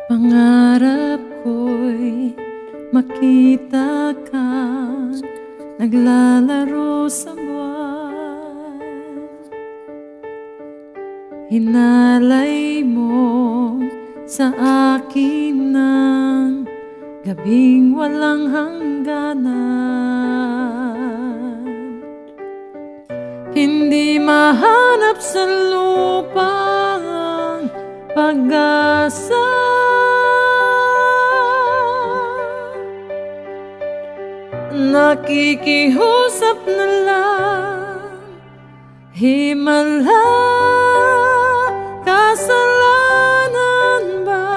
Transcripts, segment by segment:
Pangarap ko'y makita ka naglalaro sa buwan. Hinalay mo sa akin ng gabing walang hangganan. Hindi mahanap sa lupa ang pag-asa. Nakikihusap na lang, himala, kasalanan ba?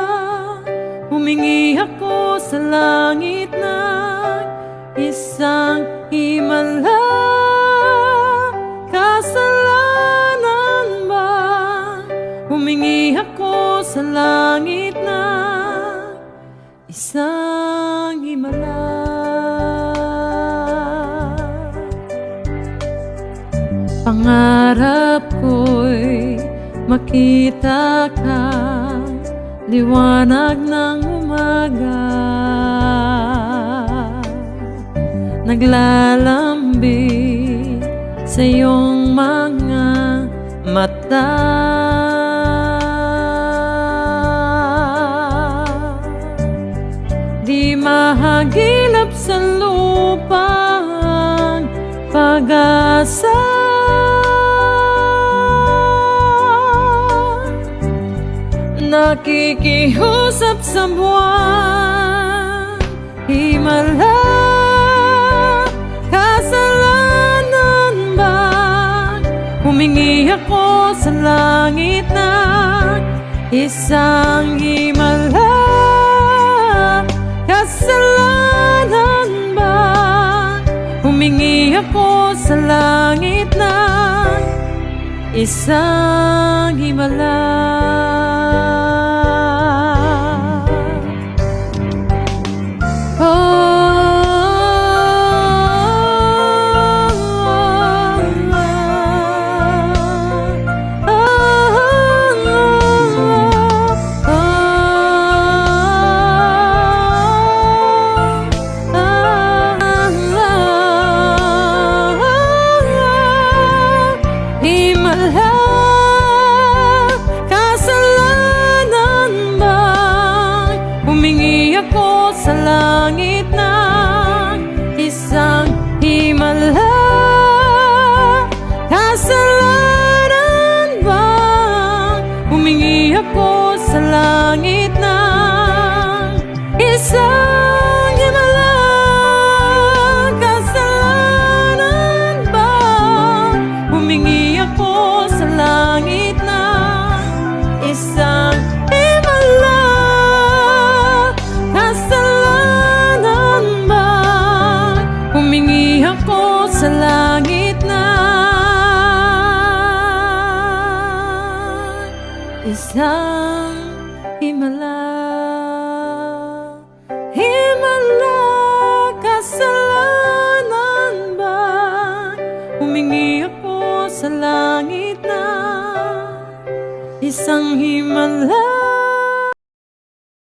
Humingi ako sa langit ng isang himala, kasalanan ba? Humingi ako sa langit ng isang himala. Pangarap ko'y makita ka, liwanag ng umaga, naglalambing sa iyong mga mata. Di mahagilap sa lupa ang pag-asa. Nakikihusap sa buwan, himala, kasalanan ba? Humingi ako sa langit ng isang himala, kasalanan ba? Humingi ako sa langit ng isang himala. Humingi ako sa langit ng isang himala, kasalanan ba? Humingi ako sa langit ng isang himala, kasalanan ba? Humingi ako sa langit ng isang himala, kasalanan ba? Humingi ako sa langit ng isang himala. Himala, kasalanan ba? Humingi ako sa langit ng isang himala.